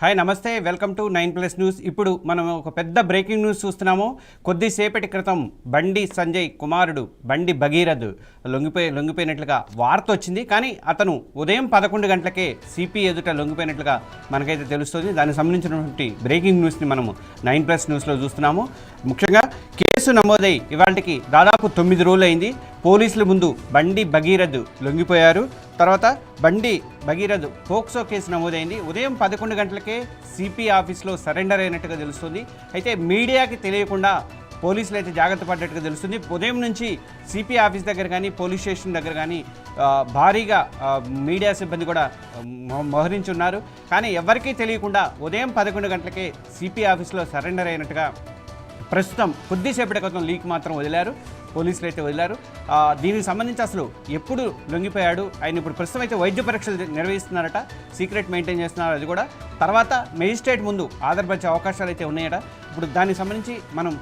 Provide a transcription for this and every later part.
Hi నమస్తే, welcome to 9+ news. ఇప్పుడు మనం ఒక పెద్ద బ్రేకింగ్ న్యూస్ చూస్తున్నాము. కొద్దిసేపటి క్రితం బండి సంజయ్ కుమారుడు బండి భగీరథ్ లొంగిపోయినట్లుగా వార్త వచ్చింది. కానీ అతను ఉదయం 11 గంటలకే సిపి ఎదుట లొంగిపోయినట్లుగా మనకైతే తెలుస్తుంది. దానికి సంబంధించినటువంటి బ్రేకింగ్ న్యూస్ని మనము 9+ న్యూస్లో చూస్తున్నాము. ముఖ్యంగా కేసు నమోదై ఇవాళకి దాదాపు 9 రోజులు అయింది. పోలీసుల ముందు బండి భగీరథ్ లొంగిపోయారు. తర్వాత బండి భగీరథ్ పోక్సో కేసు నమోదైంది. ఉదయం 11 గంటలకే సిపి ఆఫీస్లో సరెండర్ అయినట్టుగా తెలుస్తుంది. అయితే మీడియాకి తెలియకుండా పోలీసులు అయితే జాగ్రత్త పడ్డట్టుగా తెలుస్తుంది. ఉదయం నుంచి సిపి ఆఫీస్ దగ్గర కానీ పోలీస్ స్టేషన్ దగ్గర కానీ భారీగా మీడియా సిబ్బంది కూడా మోహరించి ఉన్నారు. కానీ ఎవరికీ తెలియకుండా ఉదయం 11 గంటలకే సిపి ఆఫీస్లో సరెండర్ అయినట్టుగా ప్రస్తుతం కొద్దిసేపటి క్రితం లీక్ మాత్రం వదిలారు, పోలీసులు అయితే వదిలారు. దీనికి సంబంధించి అసలు ఎప్పుడు లొంగిపోయాడు, ఆయన ఇప్పుడు ప్రస్తుతం అయితే వైద్య పరీక్షలు నిర్వహిస్తున్నారట, సీక్రెట్ మెయింటైన్ చేస్తున్నారు. అది కూడా తర్వాత మెజిస్ట్రేట్ ముందు ఆధారపరిచే అవకాశాలు అయితే ఉన్నాయట. ఇప్పుడు దానికి సంబంధించి మనం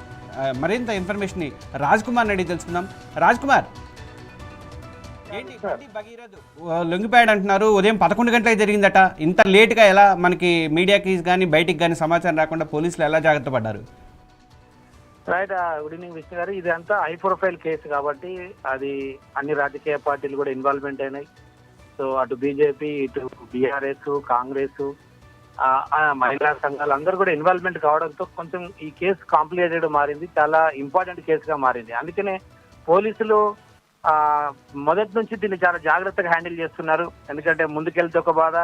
మరింత ఇన్ఫర్మేషన్ని రాజ్ కుమార్ అడిగి తెలుసుకుందాం. రాజ్ కుమార్, ఏంటి భగీరథ్ లొంగిపోయాడు అంటున్నారు, ఉదయం 11 గంటలకు జరిగిందట. ఇంత లేట్గా ఎలా మనకి మీడియాకి కానీ బయటికి కానీ సమాచారం రాకుండా పోలీసులు ఎలా జాగ్రత్త పడ్డారు? రైట్. గుడ్ ఈవినింగ్ విష్ణు గారు. ఇది అంతా హై ప్రొఫైల్ కేసు కాబట్టి అది అన్ని రాజకీయ పార్టీలు కూడా ఇన్వాల్వ్మెంట్ అయినాయి. సో అటు బీజేపీ, ఇటు బీఆర్ఎస్, కాంగ్రెస్, మహిళా సంఘాలు అందరూ కూడా ఇన్వాల్వ్మెంట్ కావడంతో కొంచెం ఈ కేసు కాంప్లికేటెడ్ మారింది, చాలా ఇంపార్టెంట్ కేసుగా మారింది. అందుకనే పోలీసులు మొదటి నుంచి దీన్ని చాలా జాగ్రత్తగా హ్యాండిల్ చేస్తున్నారు. ఎందుకంటే ముందుకెళ్తే ఒక బాధ,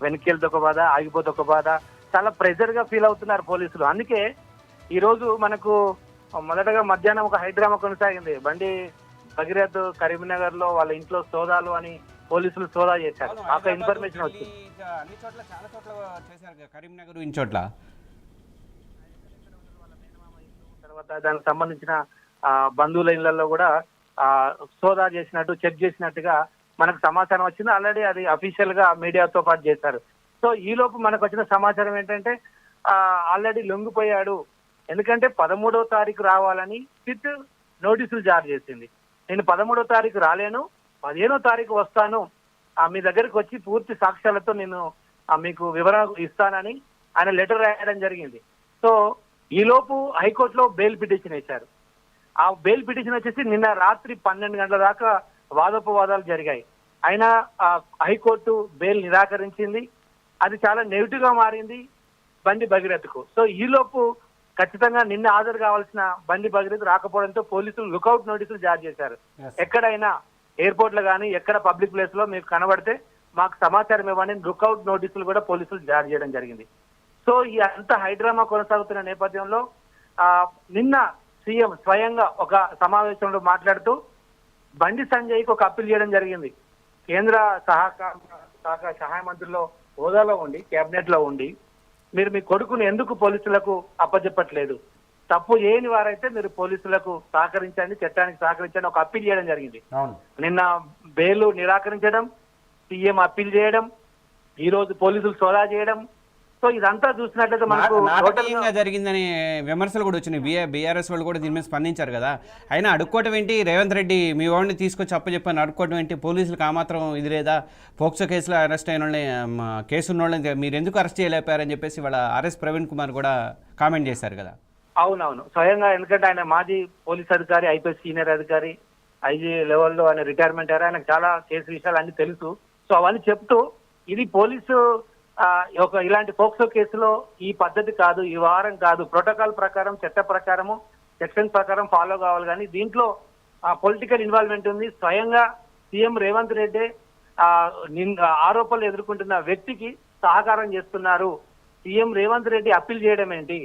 వెనక్కి వెళ్తే ఒక బాధ, ఆగిపోతే ఒక బాధ, చాలా ప్రెజర్ గా ఫీల్ అవుతున్నారు పోలీసులు. అందుకే ఈ రోజు మనకు మొదటగా మధ్యాహ్నం ఒక హైడ్రామా కొనసాగింది. బండి భగీరథ్ కరీంనగర్ లో వాళ్ళ ఇంట్లో సోదాలు అని పోలీసులు సోదా చేశారు. ఒక ఇన్ఫర్మేషన్ వచ్చింది. తర్వాత దానికి సంబంధించిన బంధువుల ఇళ్లలో కూడా సోదా చేసినట్టు, చెక్ చేసినట్టుగా మనకు సమాచారం వచ్చింది. ఆల్రెడీ అది అఫీషియల్ గా మీడియాతో పాటు చేశారు. సో ఈ లోపు మనకు వచ్చిన సమాచారం ఏంటంటే ఆల్రెడీ లొంగిపోయాడు. ఎందుకంటే 13వ తారీఖు రావాలని సిట్ నోటీసులు జారీ చేసింది. నేను 13వ తారీఖు రాలేను, 15వ తారీఖు వస్తాను, మీ దగ్గరికి వచ్చి పూర్తి సాక్ష్యాలతో నేను మీకు వివరణ ఇస్తానని ఆయన లెటర్ రాయడం జరిగింది. సో ఈలోపు హైకోర్టులో బెయిల్ పిటిషన్ వేశారు. ఆ బెయిల్ పిటిషన్ వచ్చేసి నిన్న రాత్రి 12 గంటల దాకా వాదోపవాదాలు జరిగాయి. అయినా హైకోర్టు బెయిల్ నిరాకరించింది. అది చాలా నెగిటివ్ గా మారింది బండి భగీరథ్కు. సో ఈలోపు ఖచ్చితంగా నిన్న హాజరు కావాల్సిన బండి భగీరథ్ రాకపోవడంతో పోలీసులు లుకౌట్ నోటీసులు జారీ చేశారు. ఎక్కడైనా ఎయిర్పోర్ట్ లో కానీ ఎక్కడ పబ్లిక్ ప్లేస్ లో మీకు కనబడితే మాకు సమాచారం ఇవ్వండి, లుకౌట్ నోటీసులు కూడా పోలీసులు జారీ చేయడం జరిగింది. సో ఈ అంత హైడ్రామా కొనసాగుతున్న నేపథ్యంలో నిన్న సీఎం స్వయంగా ఒక సమావేశంలో మాట్లాడుతూ బండి సంజయ్కి ఒక అప్పీల్ చేయడం జరిగింది. కేంద్ర సహాయ మంత్రుల్లో హోదాలో ఉండి, కేబినెట్ లో ఉండి మీరు మీ కొడుకును ఎందుకు పోలీసులకు అప్పచెప్పట్లేదు? తప్పు చేయని వారైతే మీరు పోలీసులకు సహకరించండి, చట్టానికి సహకరించండి, ఒక అప్పీల్ చేయడం జరిగింది. నిన్న బెయిల్ నిరాకరించడం, సీఎం అప్పీల్ చేయడం, ఈ రోజు పోలీసులు సోదా చేయడం. సో ఇదంతా చూసినట్లయితే మనకు నాటకీయంగా జరిగిందని విమర్శలు కూడా వచ్చినాయి. బీఆర్ఎస్ వాళ్ళు కూడా దీని మీద స్పందించారు కదా. అయినా అడుక్కోవటం ఏంటి, రేవంత్ రెడ్డి మీ వాడిని తీసుకొచ్చి అప్పచెప్పని అడుక్కోవటం ఏంటి, పోలీసులకు ఆ మాత్రం ఇది లేదా, పోక్సో కేసులో అరెస్ట్ అయిన వాళ్ళని, కేసు ఉన్న వాళ్ళని మీరు ఎందుకు అరెస్ట్ చేయలేపారని చెప్పేసి వాళ్ళ ఆర్ఎస్ ప్రవీణ్ కుమార్ కూడా కామెంట్ చేశారు కదా. అవునవును, స్వయంగా. ఎందుకంటే ఆయన మాజీ పోలీస్ అధికారి, ఐపీఎస్ సీనియర్ అధికారి, ఐజీ లెవెల్లో ఆయన రిటైర్మెంట్ అయ్యారు. ఆయనకు చాలా కేసు విషయాలు అన్ని తెలుసు. సో అవన్నీ చెప్తూ ఇది పోలీసు ఇలాంటి పోక్సో కేసులో ఈ పద్ధతి కాదు, ఈ వారం కాదు, ప్రోటోకాల్ ప్రకారం, చట్ట ప్రకారము, సెక్షన్ ప్రకారం ఫాలో కావాలి. కానీ దీంట్లో పొలిటికల్ ఇన్వాల్వ్మెంట్ ఉంది. స్వయంగా సీఎం రేవంత్ రెడ్డి ఆరోపణలు ఎదుర్కొంటున్న వ్యక్తికి సహకారం చేస్తున్నారు, సీఎం రేవంత్ రెడ్డి అప్పీల్ చేయడం ఏంటి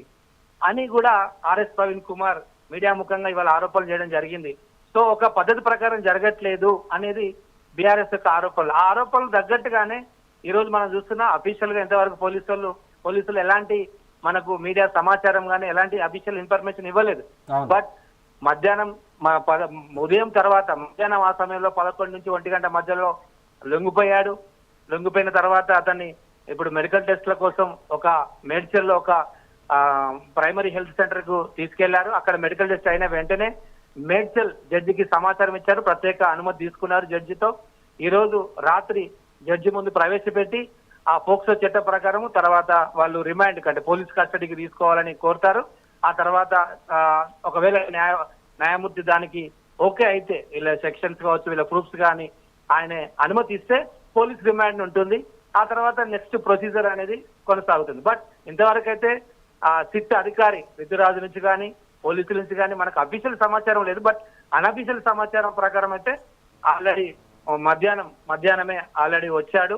అని కూడా ఆర్ఎస్ ప్రవీణ్ కుమార్ మీడియా ముఖంగా ఇవాళ ఆరోపణలు చేయడం జరిగింది. సో ఒక పద్ధతి ప్రకారం జరగట్లేదు అనేది బీఆర్ఎస్ యొక్క ఆరోపణలు. ఆ ఆరోపణలు తగ్గట్టుగానే ఈ రోజు మనం చూస్తున్నా అఫీషియల్ గా ఎంతవరకు పోలీసులు ఎలాంటి మనకు మీడియా సమాచారం కానీ ఎలాంటి అఫీషియల్ ఇన్ఫర్మేషన్ ఇవ్వలేదు. బట్ మధ్యాహ్నం ఉదయం తర్వాత మధ్యాహ్నం ఆ సమయంలో 11 నుంచి 1 గంట మధ్యలో లొంగిపోయాడు. లొంగిపోయిన తర్వాత అతన్ని ఇప్పుడు మెడికల్ టెస్ట్ల కోసం ఒక మేడ్చల్లో ఒక ప్రైమరీ హెల్త్ సెంటర్ కు తీసుకెళ్లారు. అక్కడ మెడికల్ టెస్ట్ అయిన వెంటనే మేడ్చల్ జడ్జికి సమాచారం ఇచ్చారు, ప్రత్యేక అనుమతి తీసుకున్నారు జడ్జితో. ఈ రోజు రాత్రి జడ్జి ముందు ప్రవేశపెట్టి ఆ పోక్సో చట్ట ప్రకారం తర్వాత వాళ్ళు రిమాండ్ అంటే పోలీస్ కస్టడీకి తీసుకోవాలని కోరుతారు. ఆ తర్వాత ఒకవేళ న్యాయమూర్తి దానికి ఓకే అయితే వీళ్ళ సెక్షన్స్ కావచ్చు, వీళ్ళ ప్రూఫ్స్ కానీ ఆయన అనుమతి ఇస్తే పోలీస్ రిమాండ్ ఉంటుంది. ఆ తర్వాత నెక్స్ట్ ప్రొసీజర్ అనేది కొనసాగుతుంది. బట్ ఇంతవరకు అయితే సిట్ అధికారి విద్యురాజు నుంచి కానీ పోలీసుల నుంచి కానీ మనకు అఫీషియల్ సమాచారం లేదు. బట్ అనఫీషియల్ సమాచారం ప్రకారం అయితే ఆల్రెడీ మధ్యాహ్నమే ఆల్రెడీ వచ్చాడు,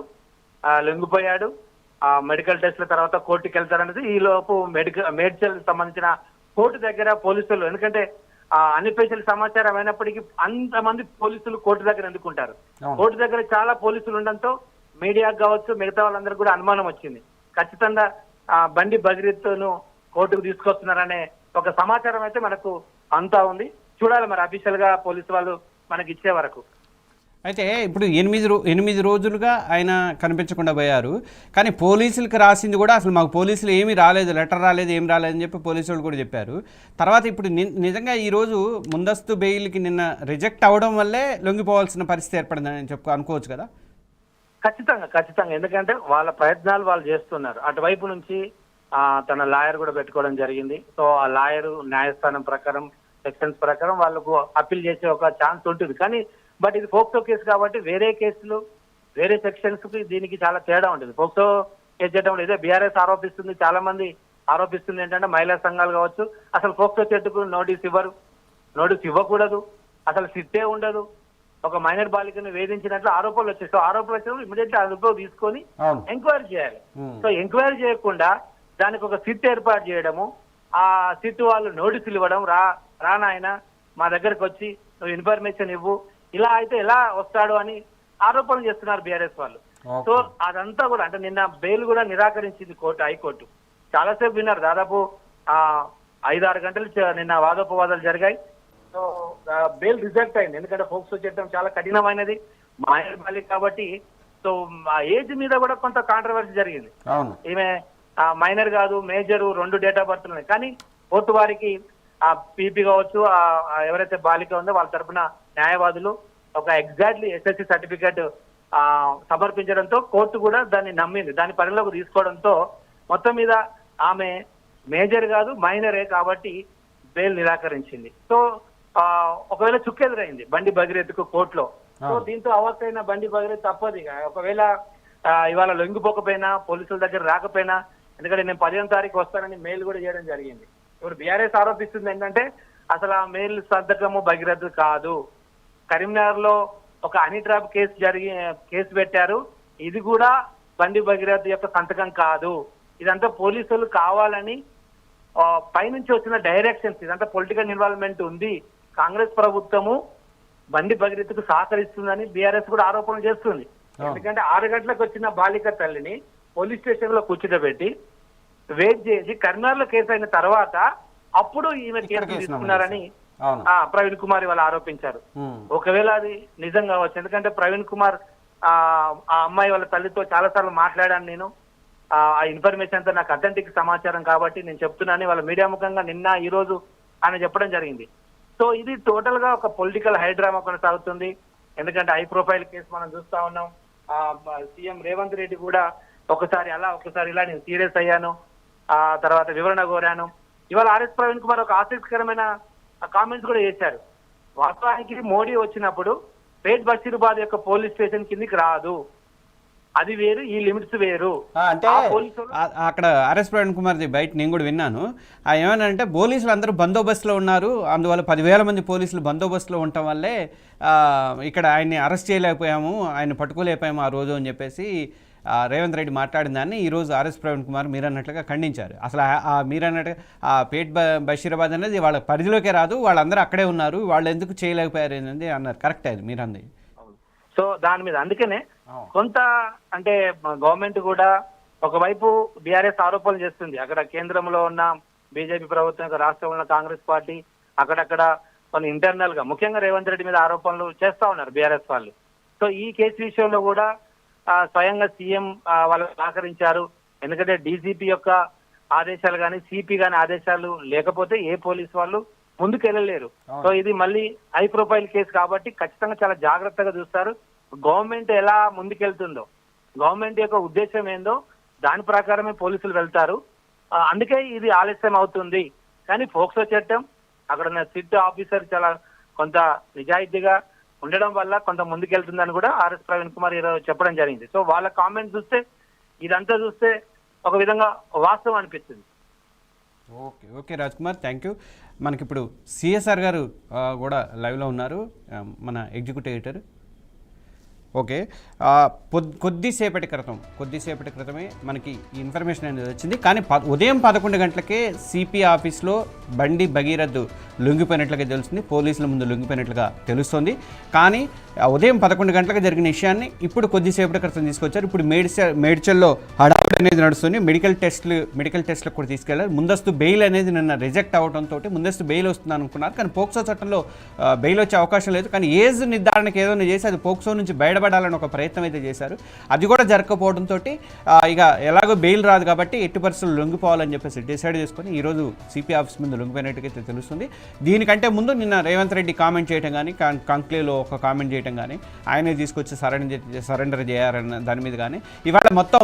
లొంగిపోయాడు. మెడికల్ టెస్ట్ల తర్వాత కోర్టుకి వెళ్తారనేది ఈ లోపు మేడ్చల్ సంబంధించిన కోర్టు దగ్గర పోలీసులు, ఎందుకంటే అన్అఫీషియల్ సమాచారం అయినప్పటికీ అంతమంది పోలీసులు కోర్టు దగ్గర ఎందుకుంటారు, కోర్టు దగ్గర చాలా పోలీసులు ఉండడంతో మీడియాకు కావచ్చు మిగతా వాళ్ళందరూ కూడా అనుమానం వచ్చింది. ఖచ్చితంగా బండి భగీరథ్ను కోర్టుకు తీసుకొస్తున్నారనే ఒక సమాచారం అయితే మనకు అంతా ఉంది. చూడాలి మరి అఫీషియల్ గా పోలీసు వాళ్ళు మనకి ఇచ్చే వరకు. అయితే ఇప్పుడు 8 రోజులుగా ఆయన కనిపించకుండా పోయారు. కానీ పోలీసులకు రాసింది కూడా అసలు మాకు పోలీసులు ఏమీ రాలేదు, లెటర్ రాలేదు, ఏం రాలేదని చెప్పి పోలీసులు కూడా చెప్పారు. తర్వాత ఇప్పుడు నిజంగా ఈరోజు ముందస్తు బెయిల్కి నిన్న రిజెక్ట్ అవ్వడం వల్లే లొంగిపోవాల్సిన పరిస్థితి ఏర్పడిందని అనుకోవచ్చు కదా? ఖచ్చితంగా ఎందుకంటే వాళ్ళ ప్రయత్నాలు వాళ్ళు చేస్తున్నారు. అటువైపు నుంచి తన లాయర్ కూడా పెట్టుకోవడం జరిగింది. సో ఆ లాయర్ న్యాయస్థానం ప్రకారం సెక్షన్స్ ప్రకారం వాళ్ళకు అప్పీల్ చేసే ఒక ఛాన్స్ ఉంటుంది. కానీ బట్ ఇది పోక్సో కేసు కాబట్టి వేరే కేసులు వేరే సెక్షన్స్ కి దీనికి చాలా తేడా ఉంటుంది. పోక్సో కేసు చేయడం ఇదే బీఆర్ఎస్ ఆరోపిస్తుంది, చాలా మంది ఆరోపిస్తుంది ఏంటంటే మహిళా సంఘాలు కావచ్చు అసలు పోక్సో చెట్టుకు నోటీస్ ఇవ్వకూడదు, అసలు సిట్టే ఉండదు. ఒక మైనర్ బాలికను వేధించినట్లు ఆరోపణలు వచ్చాయి. సో ఆరోపణలు వచ్చినప్పుడు ఇమీడియట్లీ అనుభవం తీసుకొని ఎంక్వైరీ చేయాలి. సో ఎంక్వైరీ చేయకుండా దానికి ఒక సిట్ ఏర్పాటు చేయడము, ఆ సిట్ వాళ్ళు నోటీసులు ఇవ్వడం, రా నాయన మా దగ్గరకు వచ్చి నువ్వు ఇన్ఫర్మేషన్ ఇవ్వు, ఇలా అయితే ఎలా వస్తాడు అని ఆరోపణలు చేస్తున్నారు బీఆర్ఎస్ వాళ్ళు. సో అదంతా కూడా అంటే నిన్న బెయిల్ కూడా నిరాకరించింది హైకోర్టు. చాలాసేపు విన్నారు, దాదాపు 5-6 గంటలు నిన్న వాదోపవాదాలు జరిగాయి. సో బెయిల్ రిజెక్ట్ అయింది. ఎందుకంటే పోక్సో చట్టం చాలా కఠినమైనది, మైనర్ బాలిక కాబట్టి. సో ఆ ఏజ్ మీద కూడా కొంత కాంట్రవర్సీ జరిగింది. ఈమె మైనర్ కాదు, మేజర్, 2 డేట్ ఆఫ్ బర్త్ ఉన్నాయి. కానీ కోర్టు వారికి ఆ పీపీ కావచ్చు ఎవరైతే బాలిక ఉందో వాళ్ళ తరఫున న్యాయవాదులు ఒక ఎగ్జాక్ట్లీ ఎస్ఎస్సి సర్టిఫికేట్ సమర్పించడంతో కోర్టు కూడా దాన్ని నమ్మింది. దాని పరిగణలోకి తీసుకోవడంతో మొత్తం మీద ఆమె మేజర్ కాదు మైనరే కాబట్టి బెయిల్ నిరాకరించింది. సో ఒకవేళ చుక్కెదురైంది బండి భగీరథ్కు కోర్టులో. సో దీంతో అవస్థైన బండి భగీరథ్ తప్పదు. ఒకవేళ ఇవాళ లొంగిపోకపోయినా పోలీసుల దగ్గర రాకపోయినా, ఎందుకంటే నేను 10వ తారీఖు వస్తానని మెయిల్ కూడా చేయడం జరిగింది. ఇప్పుడు బీఆర్ఎస్ ఆరోపిస్తుంది ఏంటంటే అసలు ఆ మెయిల్ సంతకము భగీరథ్ కాదు, కరీంనగర్ లో ఒక హనీ ట్రాప్ కేసు పెట్టారు, ఇది కూడా బండి భగీరథ్ యొక్క సంతకం కాదు, ఇదంతా పోలీసులు కావాలని పైనుంచి వచ్చిన డైరెక్షన్స్, ఇదంతా పొలిటికల్ ఇన్వాల్వ్మెంట్ ఉంది, కాంగ్రెస్ ప్రభుత్వము బండి భగీరథ్కు సహకరిస్తుందని బీఆర్ఎస్ కూడా ఆరోపణలు చేస్తుంది. ఎందుకంటే 6 గంటలకు వచ్చిన బాలిక తల్లిని పోలీస్ స్టేషన్ లో కూర్చుండబెట్టి వెయిట్ చేసి కరీంనగర్లో కేసు అయిన తర్వాత అప్పుడు ఈమె కేసు తీసుకున్నారని ప్రవీణ్ కుమార్ వాళ్ళు ఆరోపించారు. ఒకవేళ అది నిజం కావచ్చు, ఎందుకంటే ప్రవీణ్ కుమార్ ఆ అమ్మాయి వాళ్ళ తల్లితో చాలా సార్లు మాట్లాడాను నేను, ఆ ఇన్ఫర్మేషన్ అంతా నాకు అథెంటిక్ సమాచారం కాబట్టి నేను చెప్తున్నాను వాళ్ళ మీడియా ముఖంగా నిన్న ఈ రోజు ఆయన చెప్పడం జరిగింది. సో ఇది టోటల్ గా ఒక పొలిటికల్ హైడ్రామా కొనసాగుతుంది. ఎందుకంటే హై ప్రొఫైల్ కేసు మనం చూస్తా ఉన్నాం. సీఎం రేవంత్ రెడ్డి కూడా ఒకసారి అలా ఒకసారి ఇలా నేను సీరియస్ అయ్యాను, ఆ తర్వాత వివరణ కోరాను. ఇవాళ ఆర్ఎస్ ప్రవీణ్ కుమార్ ఒక ఆసక్తికరమైన కామెంట్స్ కూడా చేశారు. వాస్తవానికి మోడీ వచ్చినప్పుడు పేట్ బషీరాబాద్ యొక్క పోలీస్ స్టేషన్ కిందికి రాదు, అది వేరు, ఈ లిమిట్స్ వేరు. అంటే అక్కడ ఆర్ఎస్ ప్రవీణ్ కుమార్ది బయట నేను కూడా విన్నాను. ఏమనంటే పోలీసులు అందరూ బందోబస్తులో ఉన్నారు, అందువల్ల 10,000 మంది పోలీసులు బందోబస్తులో ఉండటం వల్లే ఇక్కడ ఆయన్ని అరెస్ట్ చేయలేకపోయాము, ఆయన పట్టుకోలేకపోయాము ఆ రోజు అని చెప్పేసి రేవంత్ రెడ్డి మాట్లాడిన దాన్ని ఈరోజు ఆర్ఎస్ ప్రవీణ్ కుమార్ మీరన్నట్లుగా ఖండించారు. అసలు మీరన్నట్టుగా ఆ పేట్ బషీరాబాద్ అనేది వాళ్ళ పరిధిలోకే రాదు, వాళ్ళందరూ అక్కడే ఉన్నారు, వాళ్ళు ఎందుకు చేయలేకపోయారు అనేది అన్నారు. కరెక్ట్ అది మీరంది. సో దాని మీద అందుకనే కొంత అంటే గవర్నమెంట్ కూడా ఒకవైపు బీఆర్ఎస్ ఆరోపణలు చేస్తుంది, అక్కడ కేంద్రంలో ఉన్న బీజేపీ ప్రభుత్వం, రాష్ట్రంలో ఉన్న కాంగ్రెస్ పార్టీ అక్కడక్కడ కొన్ని ఇంటర్నల్ గా ముఖ్యంగా రేవంత్ రెడ్డి మీద ఆరోపణలు చేస్తా ఉన్నారు బీఆర్ఎస్ వాళ్ళు. సో ఈ కేసు విషయంలో కూడా స్వయంగా సీఎం వాళ్ళు సహకరించారు. ఎందుకంటే డీజీపీ యొక్క ఆదేశాలు కానీ సిపి కానీ ఆదేశాలు లేకపోతే ఏ పోలీస్ వాళ్ళు ముందుకు వెళ్ళలేరు. సో ఇది మళ్ళీ హై ప్రొఫైల్ కేసు కాబట్టి ఖచ్చితంగా చాలా జాగ్రత్తగా చూస్తారు. గవర్నమెంట్ ఎలా ముందుకెళ్తుందో గవర్నమెంట్ యొక్క ఉద్దేశం ఏందో దాని ప్రకారమే పోలీసులు వెళ్తారు. అందుకే ఇది ఆలస్యం అవుతుంది. కానీ పోక్సో చట్టం అక్కడ ఉన్న సిట్ ఆఫీసర్ చాలా కొంత నిజాయితీగా ఉండడం వల్ల కొంత ముందుకెళ్తుందని కూడా ఆర్ఎస్ ప్రవీణ్ కుమార్ ఈరోజు చెప్పడం జరిగింది. సో వాళ్ళ కామెంట్ చూస్తే ఇదంతా చూస్తే ఒక విధంగా వాస్తవం అనిపిస్తుంది. Okay okay Raj Kumar, thank you. మనకిప్పుడు సిఎస్ఆర్ గారు కూడా లైవ్లో ఉన్నారు, మన ఎగ్జిక్యూటివ్ ఎడిటర్. ఓకే, కొద్దిసేపటి క్రితమే మనకి ఈ ఇన్ఫర్మేషన్ అనేది వచ్చింది. కానీ ఉదయం 11 గంటలకే సిపి ఆఫీస్లో బండి భగీరథ్ లొంగిపోయినట్లుగా తెలుస్తుంది, పోలీసుల ముందు లొంగిపోయినట్లుగా తెలుస్తుంది. కానీ ఉదయం 11 గంటలకు జరిగిన విషయాన్ని ఇప్పుడు కొద్దిసేపటి క్రితం తీసుకొచ్చారు. ఇప్పుడు మేడ్చల్లో హడావుడి అనేది నడుస్తుంది. మెడికల్ టెస్ట్లకు కూడా తీసుకెళ్లారు. ముందస్తు బెయిల్ అనేది నిన్న రిజెక్ట్ అవడంతో ముందస్తు బెయిల్ వస్తుంది అనుకున్నారు. కానీ పోక్సో చట్టంలో బెయిల్ వచ్చే అవకాశం లేదు. కానీ ఏజ్ నిర్ధారణకు ఏదైనా చేసి అది పోక్సో నుంచి బయటపడాలని ఒక ప్రయత్నం అయితే చేశారు. అది కూడా జరగకపోవడంతో ఇక ఎలాగో బెయిల్ రాదు కాబట్టి ఎట్టి పరిస్థితులు లొంగిపోవాలని చెప్పేసి డిసైడ్ చేసుకొని ఈరోజు సిపి ఆఫీస్ ముందు లొంగిపోయినట్టుగా తెలుస్తుంది. దీనికంటే ముందు నిన్న రేవంత్ రెడ్డి కామెంట్ చేయడం కానీ, కంక్లేవ్లో ఒక కామెంట్ చేయడం కానీ, ఆయనే తీసుకొచ్చి సరెండర్ చేయారన్న దాని మీద కానీ, ఇవాళ మొత్తం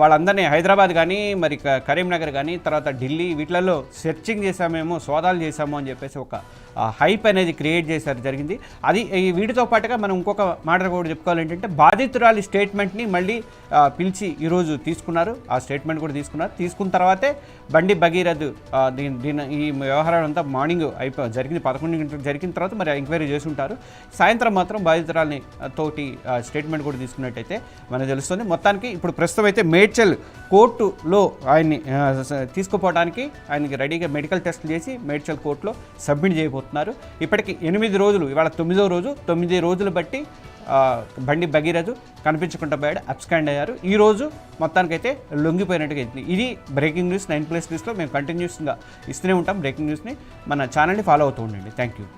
వాళ్ళందరినీ హైదరాబాద్ కానీ, మరి కరీంనగర్ కానీ, తర్వాత ఢిల్లీ వీటిలలో సెర్చింగ్ చేశామేమో, సోదాలు చేశాము అని చెప్పేసి ఒక హైప్ అనేది క్రియేట్ చేశారు జరిగింది. అది ఈ వీటితో పాటుగా మనం ఇంకొక మాట కూడా చెప్పుకోవాలి ఏంటంటే, బాధితురాలి స్టేట్మెంట్ని మళ్ళీ పిలిచి ఈరోజు తీసుకున్నారు. ఆ స్టేట్మెంట్ కూడా తీసుకున్న తర్వాతే బండి భగీరథ్ ఈ వ్యవహారం అంతా మార్నింగ్ జరిగింది, 11 గంటలకు జరిగిన తర్వాత మరి ఎంక్వైరీ చేసి ఉంటారు. సాయంత్రం మాత్రం బాధితురాలని తోటి స్టేట్మెంట్ కూడా తీసుకున్నట్టయితే మనకు తెలుస్తుంది. మొత్తానికి ఇప్పుడు ప్రస్తుతం అయితే మేడ్చల్ కోర్టులో ఆయన్ని తీసుకుపోవడానికి ఆయనకి రెడీగా మెడికల్ టెస్టులు చేసి మేడ్చల్ కోర్టులో సబ్మిట్ చేయబోతున్నారు. ఇప్పటికి 8 రోజులు, ఇవాళ 9వ రోజు, 9 రోజులు బట్టి బండి భగీరథ్ కనిపించకుండా పోయాడు, అబ్స్కాండ్ అయ్యారు. ఈరోజు మొత్తానికైతే లొంగిపోయినట్టుగా అవుతుంది. ఇది బ్రేకింగ్ న్యూస్ 9+ న్యూస్లో మేము కంటిన్యూస్గా ఇస్తూనే ఉంటాం. బ్రేకింగ్ న్యూస్ని మన ఛానల్ని ఫాలో అవుతూ ఉండండి. Thank you.